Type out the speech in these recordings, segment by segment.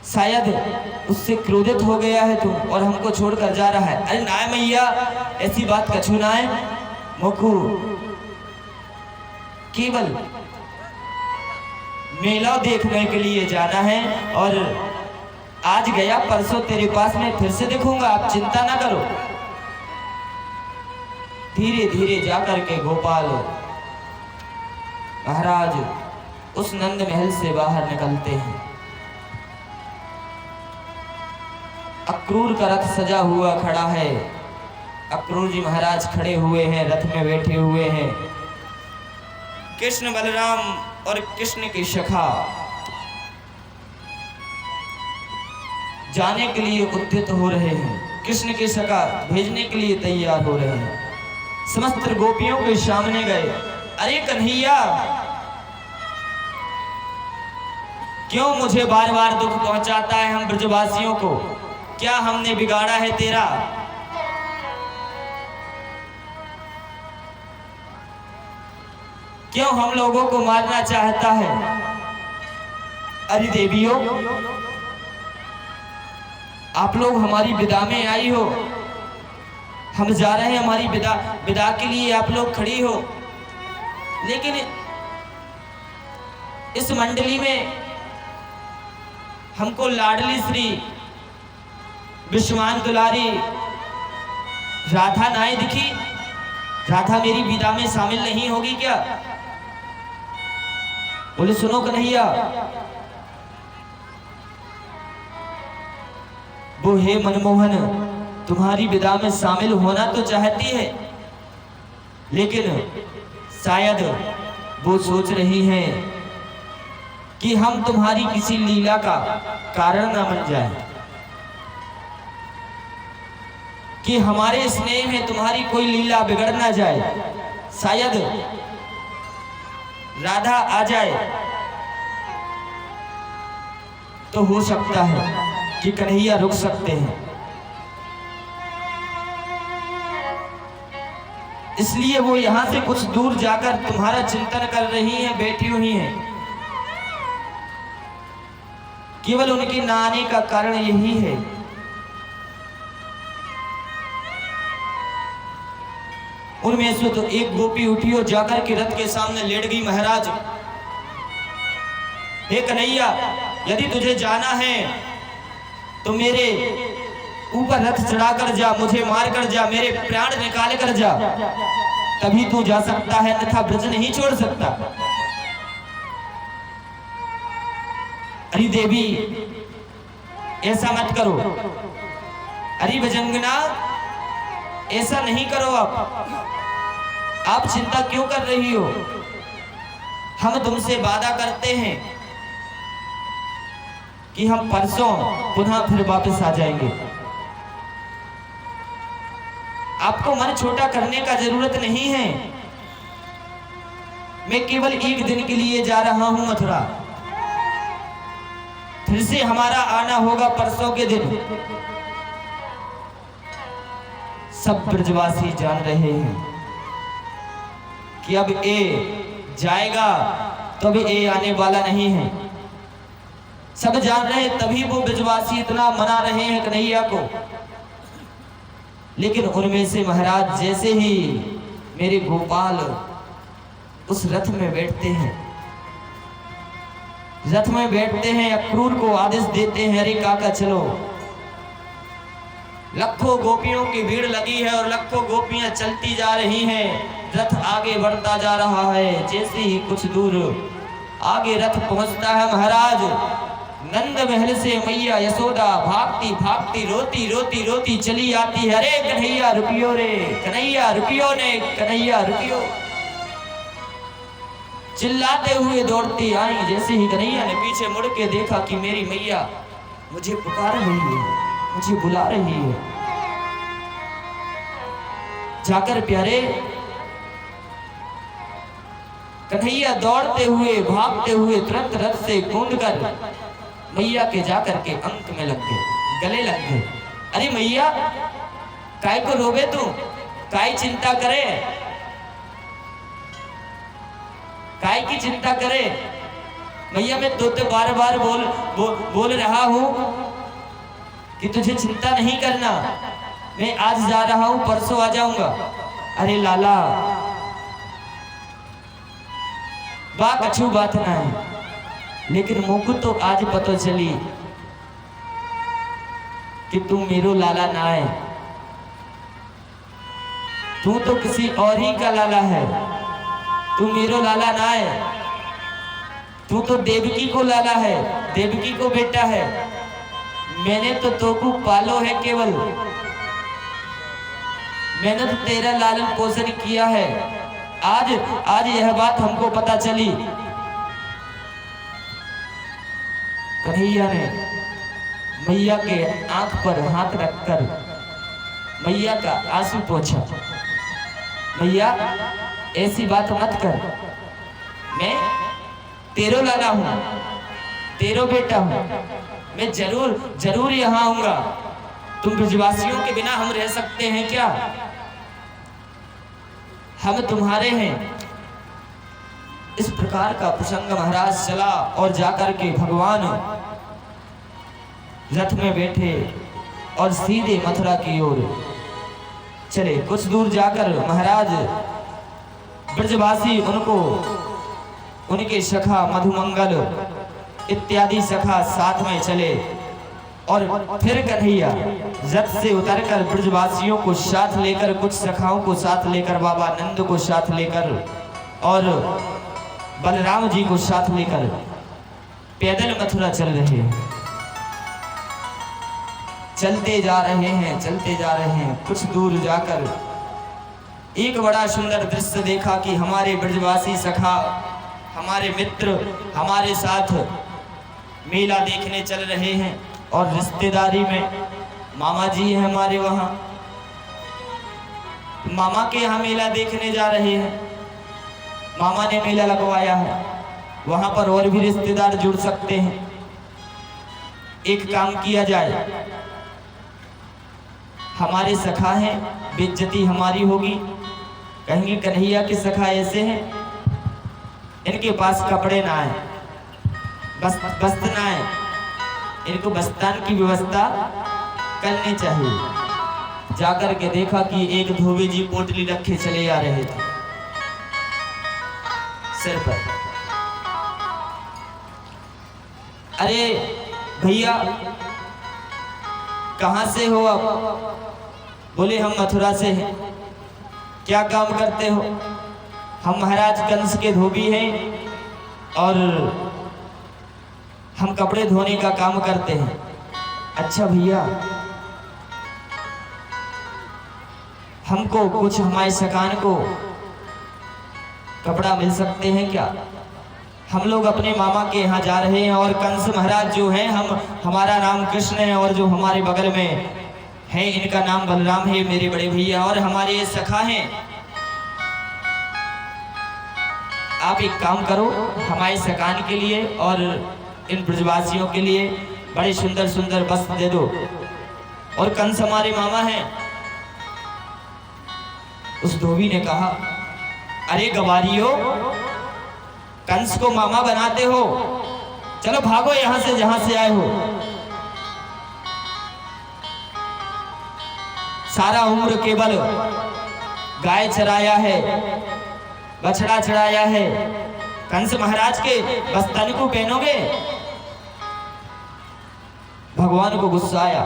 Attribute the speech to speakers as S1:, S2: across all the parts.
S1: शायद उससे क्रोधित हो गया है तू और हमको छोड़कर जा रहा है। अरे ना मैया, ऐसी बात कछु ना है। मोकू केवल मेला देखने के लिए जाना है और आज गया परसों तेरे पास में फिर से देखूंगा, आप चिंता ना करो। धीरे धीरे जाकर के गोपाल महाराज उस नंद महल से बाहर निकलते हैं। अक्रूर का रथ सजा हुआ खड़ा है। अक्रूर जी महाराज खड़े हुए हैं, रथ में बैठे हुए हैं। कृष्ण बलराम और कृष्ण की सखा जाने के लिए उद्यत हो रहे हैं। कृष्ण की सखा भेजने के लिए तैयार हो रहे हैं। समस्त गोपियों के सामने गए। अरे कन्हैया, क्यों मुझे बार बार दुख पहुंचाता है हम ब्रजवासियों को? क्या हमने बिगाड़ा है तेरा? क्यों हम लोगों को मारना चाहता है? अरे देवियों, आप लोग हमारी विदा में आई हो, हम जा रहे हैं हमारी विदा के लिए, आप लोग खड़ी हो। लेकिन इस मंडली में हमको लाडली श्री विश्वान दुलारी राधा नाई दिखी। राधा मेरी विदा में शामिल नहीं होगी क्या? बोले सुनो कन्हैया, वो हे मनमोहन तुम्हारी विदा में शामिल होना तो चाहती है, लेकिन शायद वो सोच रही हैं कि हम तुम्हारी किसी लीला का कारण न बन जाए, कि हमारे स्नेह में तुम्हारी कोई लीला बिगड़ ना जाए। शायद राधा आ जाए तो हो सकता है कि कन्हैया रुक सकते हैं। इसलिए वो यहां से कुछ दूर जाकर तुम्हारा चिंतन कर रही हैं, बैठी हुई हैं। केवल उनके ना आने का कारण यही है। उनमें से तो एक गोपी उठी और जाकर के रथ के सामने लेट गई। महाराज, हे कन्हैया, यदि तुझे जाना है तो मेरे ऊपर रथ चढ़ाकर जा, मुझे मार कर जा, मेरे प्राण निकाल कर जा, तभी तू जा सकता है, अन्यथा ब्रज नहीं छोड़ सकता। अरे देवी, ऐसा मत करो। अरे भजंगना, ऐसा नहीं करो। आप चिंता क्यों कर रही हो? हम तुमसे वादा करते हैं कि हम परसों पुनः फिर वापस आ जाएंगे। आपको मन छोटा करने का जरूरत नहीं है। मैं केवल एक दिन के लिए जा रहा हूं मथुरा, फिर से हमारा आना होगा परसों के दिन। सब ब्रजवासी जान रहे हैं कि अब ए जाएगा तो भी ए आने वाला नहीं है। सब जान रहे हैं, तभी वो ब्रजवासी इतना मना रहे हैं कन्हैया को। लेकिन उनमें से महाराज जैसे ही मेरे गोपाल उस रथ में बैठते हैं, रथ में बैठते हैं, अक्रूर को आदेश देते हैं, अरे काका चलो। लाखों गोपियों की भीड़ लगी है और लाखों गोपियां चलती जा रही हैं। रथ आगे बढ़ता जा रहा है। जैसे ही कुछ दूर आगे रथ पहुंचता है, महाराज नंद महल से मैया यशोदा भागती भागती रोती रोती रोती चली आती है। अरे कन्हैया रुकियो रे, कन्हैया रुकियो ने, कन्हैया रुकियो, चिल्लाते हुए दौड़ती आई। जैसे ही कन्हैया ने पीछे मुड़ के देखा कि मेरी मैया मुझे पुकार रही है, मुझे बुला रही है, जाकर प्यारे कन्हैया दौड़ते हुए भागते हुए तुरंत रथ से कूदकर मैया के जाकर के अंक में लग गए, गले लग गए। अरे मैया, काय को रोवे तू, काय चिंता करे, काय की चिंता करे? भैया मैं तो बार बार बोल रहा हूँ कि तुझे चिंता नहीं करना, मैं आज जा रहा हूँ, परसों आ जाऊंगा। अरे लाला, बात अच्छी बात ना है, लेकिन मुझको तो आज पता चली कि तू मेरो लाला ना है, तू तो किसी और ही का लाला है, तू मेरो लाला ना है, तू तो देवकी को लाला है, देवकी को बेटा है। मैंने तो तोको पालो है केवल, मैंने तो तेरा लालन पोषण किया है। आज यह बात हमको पता चली। कन्हैया ने मैया के आंख पर हाथ रखकर मैया का आंसू पोंछा। मैया ऐसी बात मत कर, मैं तेरो लाला हूं, तेरो बेटा हूं, मैं जरूर यहाँ आऊंगा। तुम ब्रजवासियों के बिना हम रह सकते हैं क्या? हम तुम्हारे हैं। इस प्रकार का प्रसंग महाराज चला और जाकर के भगवान रथ में बैठे और सीधे मथुरा की ओर चले। कुछ दूर जाकर महाराज ब्रजवासी उनके सखा मधुमंगल इत्यादि सखा साथ में चले और फिर कन्हैया रथ से उतरकर ब्रजवासियों को साथ लेकर, कुछ सखाओं को साथ लेकर, बाबा नंद को साथ लेकर और बलराम जी को साथ लेकर पैदल मथुरा चल रहे हैं। चलते जा रहे हैं, चलते जा रहे हैं। कुछ दूर जाकर एक बड़ा सुंदर दृश्य देखा कि हमारे ब्रजवासी सखा, हमारे मित्र हमारे साथ मेला देखने चल रहे हैं और रिश्तेदारी में मामा जी हैं हमारे, वहाँ मामा के यहाँ मेला देखने जा रहे हैं। मामा ने मेला लगवाया है, वहाँ पर और भी रिश्तेदार जुड़ सकते हैं। एक काम किया जाए, हमारे सखा हैं, बेइज्जती हमारी होगी, कहेंगे कन्हैया के सखा ऐसे हैं, इनके पास कपड़े ना है, वस्त्र ना है, इनको बस्तान की व्यवस्था करनी चाहिए। जाकर के देखा कि एक धोबी जी पोटली रखे चले आ रहे थे सिर पर। अरे भैया कहाँ से हो आप? बोले हम मथुरा से हैं। क्या काम करते हो? हम महाराज कंस के धोबी हैं और हम कपड़े धोने का काम करते हैं। अच्छा भैया, हमको कुछ हमारे सकान को कपड़ा मिल सकते हैं क्या? हम लोग अपने मामा के यहाँ जा रहे हैं और कंस महाराज जो हैं, हमारा नाम कृष्ण है और जो हमारे बगल में है इनका नाम बलराम है, मेरे बड़े भैया और हमारे ये सखा हैं। आप एक काम करो, हमारे सकान के लिए और इन ब्रजवासियों के लिए बड़े सुंदर सुंदर वस्त्र दे दो। और कंस हमारे मामा हैं। उस धोबी ने कहा, अरे गवारियों, कंस को मामा बनाते हो, चलो भागो यहां से जहां से आए हो। सारा उम्र केवल गाय चराया है, बछड़ा चढ़ाया है, कंस महाराज के बस्तानी को पहनोगे? भगवान को गुस्सा आया,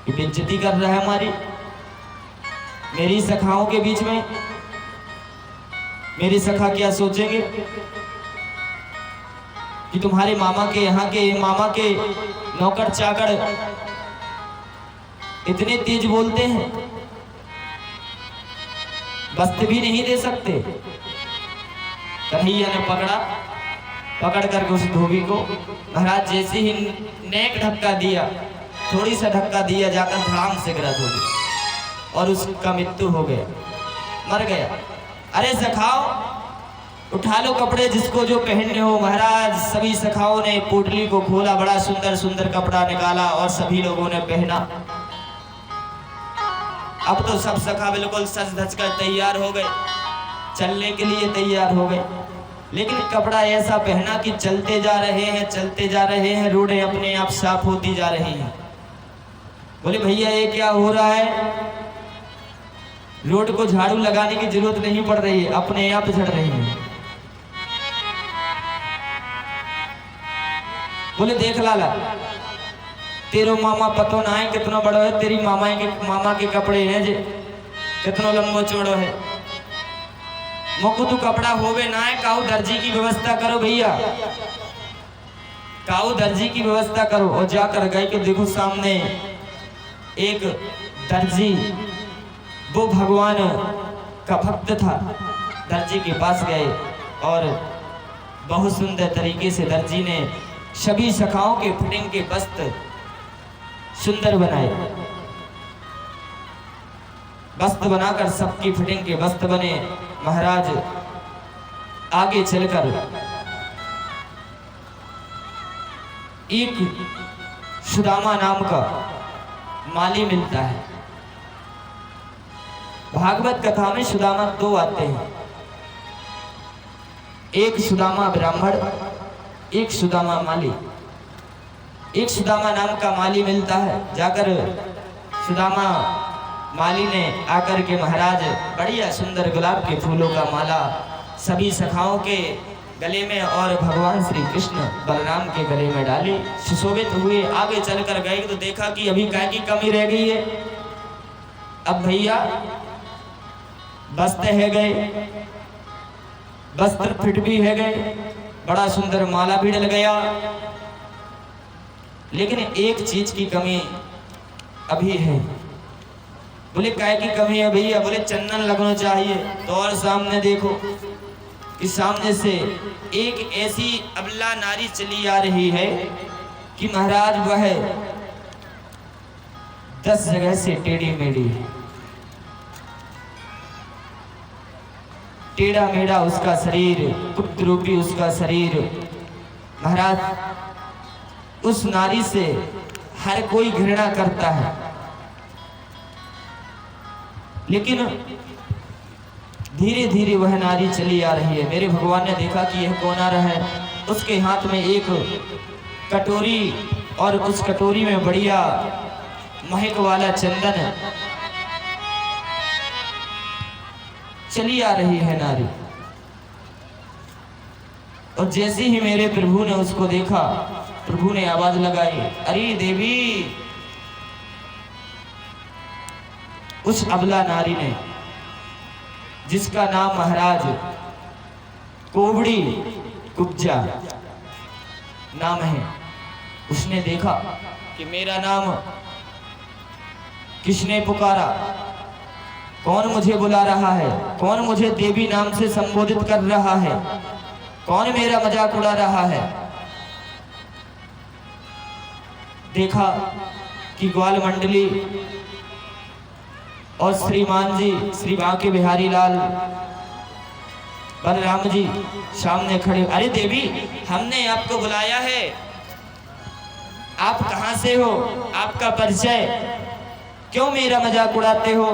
S1: ये बेइज्जती कर रहा है हमारी, मेरी सखाओं के बीच में। मेरे सखा क्या सोचेंगे कि तुम्हारे मामा के यहाँ के मामा के नौकर चाकर इतने तेज बोलते हैं, वस्त्र भी नहीं दे सकते। कन्हैया ने पकड़ करके उस धोबी को महाराज जैसे ही नेक धक्का दिया, थोड़ी सा धक्का दिया, जाकर धड़ाम से गिरा धोबी और उसका मृत्यु हो गया, मर गया। अरे सखाओ, उठा लो कपड़े जिसको जो पहनने हो। महाराज सभी सखाओं ने पोटली को खोला, बड़ा सुंदर सुंदर कपड़ा निकाला और सभी लोगों ने पहना। अब तो सब सखा बिल्कुल सज धज कर तैयार हो गए, चलने के लिए तैयार हो गए। लेकिन कपड़ा ऐसा पहना कि चलते जा रहे हैं, रोडें अपने आप साफ होती जा रही हैं। बोले भैया ये क्या हो रहा है? रोड को झाड़ू लगाने की जरूरत नहीं पड़ रही है, अपने आप झड़ रही है। बोले देख लाला, तेरो मामा पतो ना है कितना बड़ो है, तेरी मामा के कपड़े हैं जे कितना लंबो चौड़ो है। मोको तो कपड़ा होवे ना है, काऊ दर्जी की व्यवस्था करो भैया, काऊ दर्जी की व्यवस्था करो। और जाकर गए कि देखो सामने एक दर्जी, वो भगवान का भक्त था। दर्जी के पास गए और बहुत सुंदर तरीके से दर्जी ने सभी सखाओं के फिटिंग के वस्त्र सुंदर बनाए। वस्त्र बनाकर सबकी फिटिंग के वस्त्र बने। महाराज आगे चलकर एक सुदामा नाम का माली मिलता है। भागवत कथा में सुदामा दो आते हैं, एक सुदामा ब्राह्मण, एक सुदामा माली। एक सुदामा नाम का माली मिलता है। जाकर सुदामा माली ने आकर के महाराज बढ़िया सुंदर गुलाब के फूलों का माला सभी सखाओं के गले में और भगवान श्री कृष्ण बलराम के गले में डाली। सुशोभित हुए, आगे चलकर गए तो देखा कि अभी काय की कमी रह गई है। अब भैया वस्त्र है गए, वस्त्र फिट भी है गए, बड़ा सुंदर माला भी डल गया, लेकिन एक चीज की कमी अभी है। बोले काय की कमी है भैया? बोले चंदन लगना चाहिए। तो और सामने देखो कि सामने से एक ऐसी अबला नारी चली आ रही है कि महाराज वह 10 जगह से टेढ़ी मेढ़ी, टेढ़ा मेढ़ा उसका शरीर, कुप्त रूपी उसका शरीर। महाराज उस नारी से हर कोई घृणा करता है, लेकिन धीरे धीरे वह नारी चली आ रही है। मेरे भगवान ने देखा कि यह कौन आ रहा है। उसके हाथ में एक कटोरी और उस कटोरी में बढ़िया महक वाला चंदन। चली आ रही है नारी, और जैसे ही मेरे प्रभु ने उसको देखा, प्रभु ने आवाज लगाई, अरे देवी। उस अबला नारी ने, जिसका नाम महाराज कोवड़ी कुब्जा नाम है, उसने देखा कि मेरा नाम किसने पुकारा, कौन मुझे बुला रहा है, कौन मुझे देवी नाम से संबोधित कर रहा है, कौन मेरा मजाक उड़ा रहा है। देखा कि ग्वाल मंडली और श्रीमान जी, श्री बांके बिहारी लाल बलराम जी सामने खड़े। अरे देवी, हमने आपको बुलाया है, आप कहां से हो, आपका परिचय, क्यों मेरा मजाक उड़ाते हो,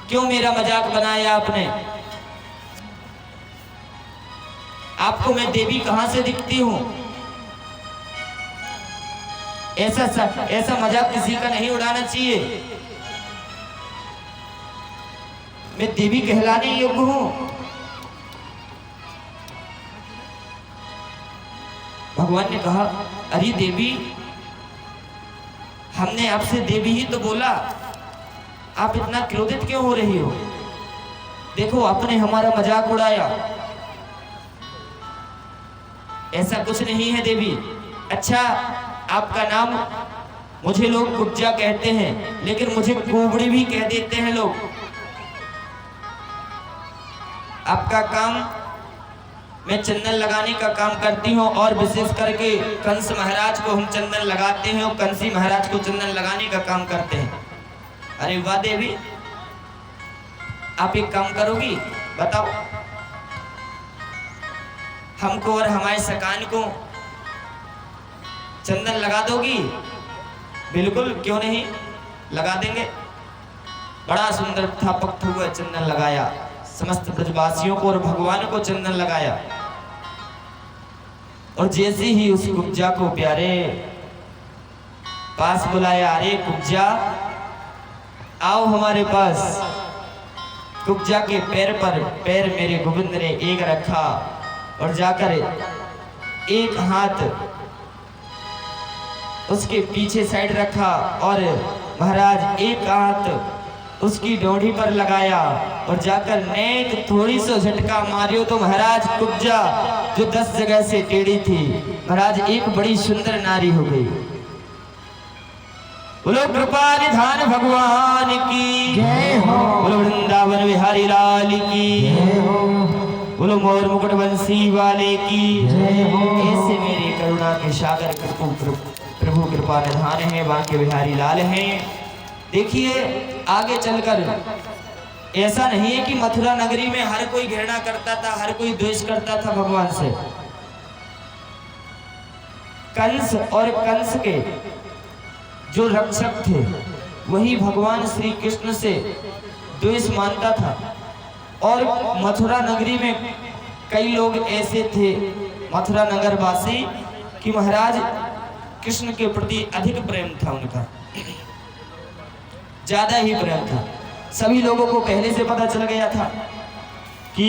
S1: क्यों मेरा मजाक बनाया आपने? आपको मैं देवी कहां से दिखती हूं? ऐसा मजाक किसी का नहीं उड़ाना चाहिए। मैं देवी कहलाने योग्य हूं। भगवान ने कहा, अरे देवी, हमने आपसे देवी ही तो बोला, आप इतना क्रोधित क्यों हो रही हो? देखो आपने हमारा मजाक उड़ाया। ऐसा कुछ नहीं है देवी। अच्छा, आपका नाम मुझे लोग कुब्जा कहते हैं, लेकिन मुझे कोवड़ी भी कह देते हैं लोग। आपका काम, मैं चंदन लगाने का काम करती हूँ, और विशेष करके कंस महाराज को हम चंदन लगाते हैं और कंसी महाराज को चंदन लगाने का काम करते हैं। अरे वाह देवी, आप एक काम करोगी? बताओ, हमको और हमारे सकान को चंदन लगा दोगी? बिल्कुल, क्यों नहीं, लगा देंगे। बड़ा सुंदर था, पक्ष हुआ चंदन लगाया, समस्त ब्रजवासियों को और भगवान को चंदन लगाया। और जैसे ही उस कुब्जा को प्यारे पास बुलाया, अरे कुब्जा आओ हमारे पास। कुब्जा के पैर पर पैर मेरे गोविंद ने एक रखा और जाकर एक हाथ उसके पीछे साइड रखा और महाराज एक हाथ उसकी डोरी पर लगाया और जाकर नेक थोड़ी सा झटका मारियो तो महाराज कुब्जा जो 10 जगह से टेढ़ी थी महाराज एक बड़ी सुंदर नारी हो गई। बोलो कृपा निधान भगवान की जय हो, बोलो वृंदावन बिहारी लाल की जय हो, बोलो मोर मुकुट बंसी वाले की जय हो। ऐसे मेरे करुणा के सागर प्रभु कृपा निधान है, बांके बिहारी लाल हैं। देखिए आगे चलकर ऐसा नहीं है कि मथुरा नगरी में हर कोई घृणा करता था, हर कोई द्वेष करता था भगवान से। कंस और कंस के जो रक्षक थे वही भगवान श्री कृष्ण से द्वेष मानता था। और मथुरा नगरी में कई लोग ऐसे थे मथुरा नगर वासी कि महाराज कृष्ण के प्रति अधिक प्रेम था, उनका ज्यादा ही प्रेम था। सभी लोगों को पहले से पता चल गया था कि